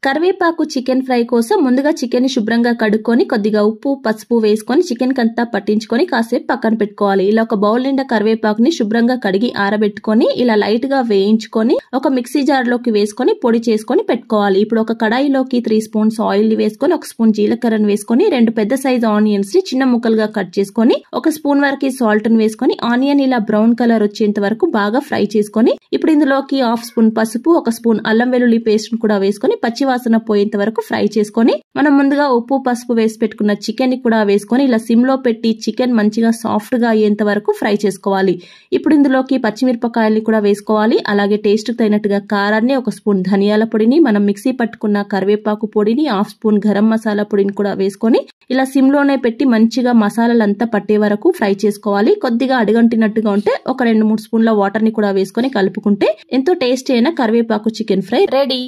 కరివేపాకు chicken fry కోసం ముందుగా చికెన్ ని శుభ్రంగా కడుక్కొని కొద్దిగా ఉప్పు పసుపు వేసుకొని చికెన్ కంతా పట్టించుకొని కాసేపు పక్కన పెట్టుకోవాలి. ఇలా ఒక బౌల్ నిండా కరివేపాకుని శుభ్రంగా కడిగి ఆరబెట్టుకొని ఇలా లైట్ గా వేయించుకొని ఒక మిక్సీ జార్ లోకి వేసుకొని పొడి చేసుకొని పెట్టుకోవాలి. ఇప్పుడు ఒక కడాయిలోకి 3 స్పూన్స్ ఆయిల్ ని వేసుకొని 1 స్పూన్ జీలకర్రను వేసుకొని 2 పెద్ద సైజ్ ఆనియన్స్ ని చిన్న ముక్కలుగా కట్ చేసుకొని 1 స్పూన్ వరకు సాల్ట్ ని వేసుకొని ఆనియన్ ఇలా బ్రౌన్ కలర్ వచ్చేంత వరకు బాగా ఫ్రై చేసుకొని ఇప్పుడు ఇందులోకి 1/2 స్పూన్ పసుపు 1 స్పూన్ అల్లం వెల్లుల్లి పేస్ట్ ను కూడా వేసుకొని పచ్చి వాసన పోయేంత వరకు ఫ్రై చేసుకొని మనం ముందుగా ఉప్పు పసుపు వేసి పెట్టుకున్న చికెన్ ని కూడా వేసుకొని ఇలా సిమ్ లో పెట్టి చికెన్ మంచిగా సాఫ్ట్ గా అయ్యేంత వరకు ఫ్రై చేసుకోవాలి. ఇప్పుడు ఇందులోకి పచ్చిమిరపకాయల్ని కూడా వేసుకోవాలి. అలాగే టేస్ట్ కు తగినట్టుగా కారాన్ని 1 స్పూన్ ధనియాల పొడిని మనం మిక్సీ పట్టుకున్న కరివేపాకు పొడిని 1/2 స్పూన్ గరం మసాలా పొడిని కూడా వేసుకొని ఇలా సిమ్ లోనే పెట్టి మంచిగా మసాలాలంతా పట్టే వరకు ఫ్రై చేసుకోవాలి. కొద్దిగా అడుగంటినట్టుగా ఉంటే ఒక 2-3 స్పూన్ల వాటర్ ని కూడా వేసుకొని కలుపుకుంటే ఎంతో టేస్టీ అయిన కరివేపాకు చికెన్ ఫ్రై రెడీ.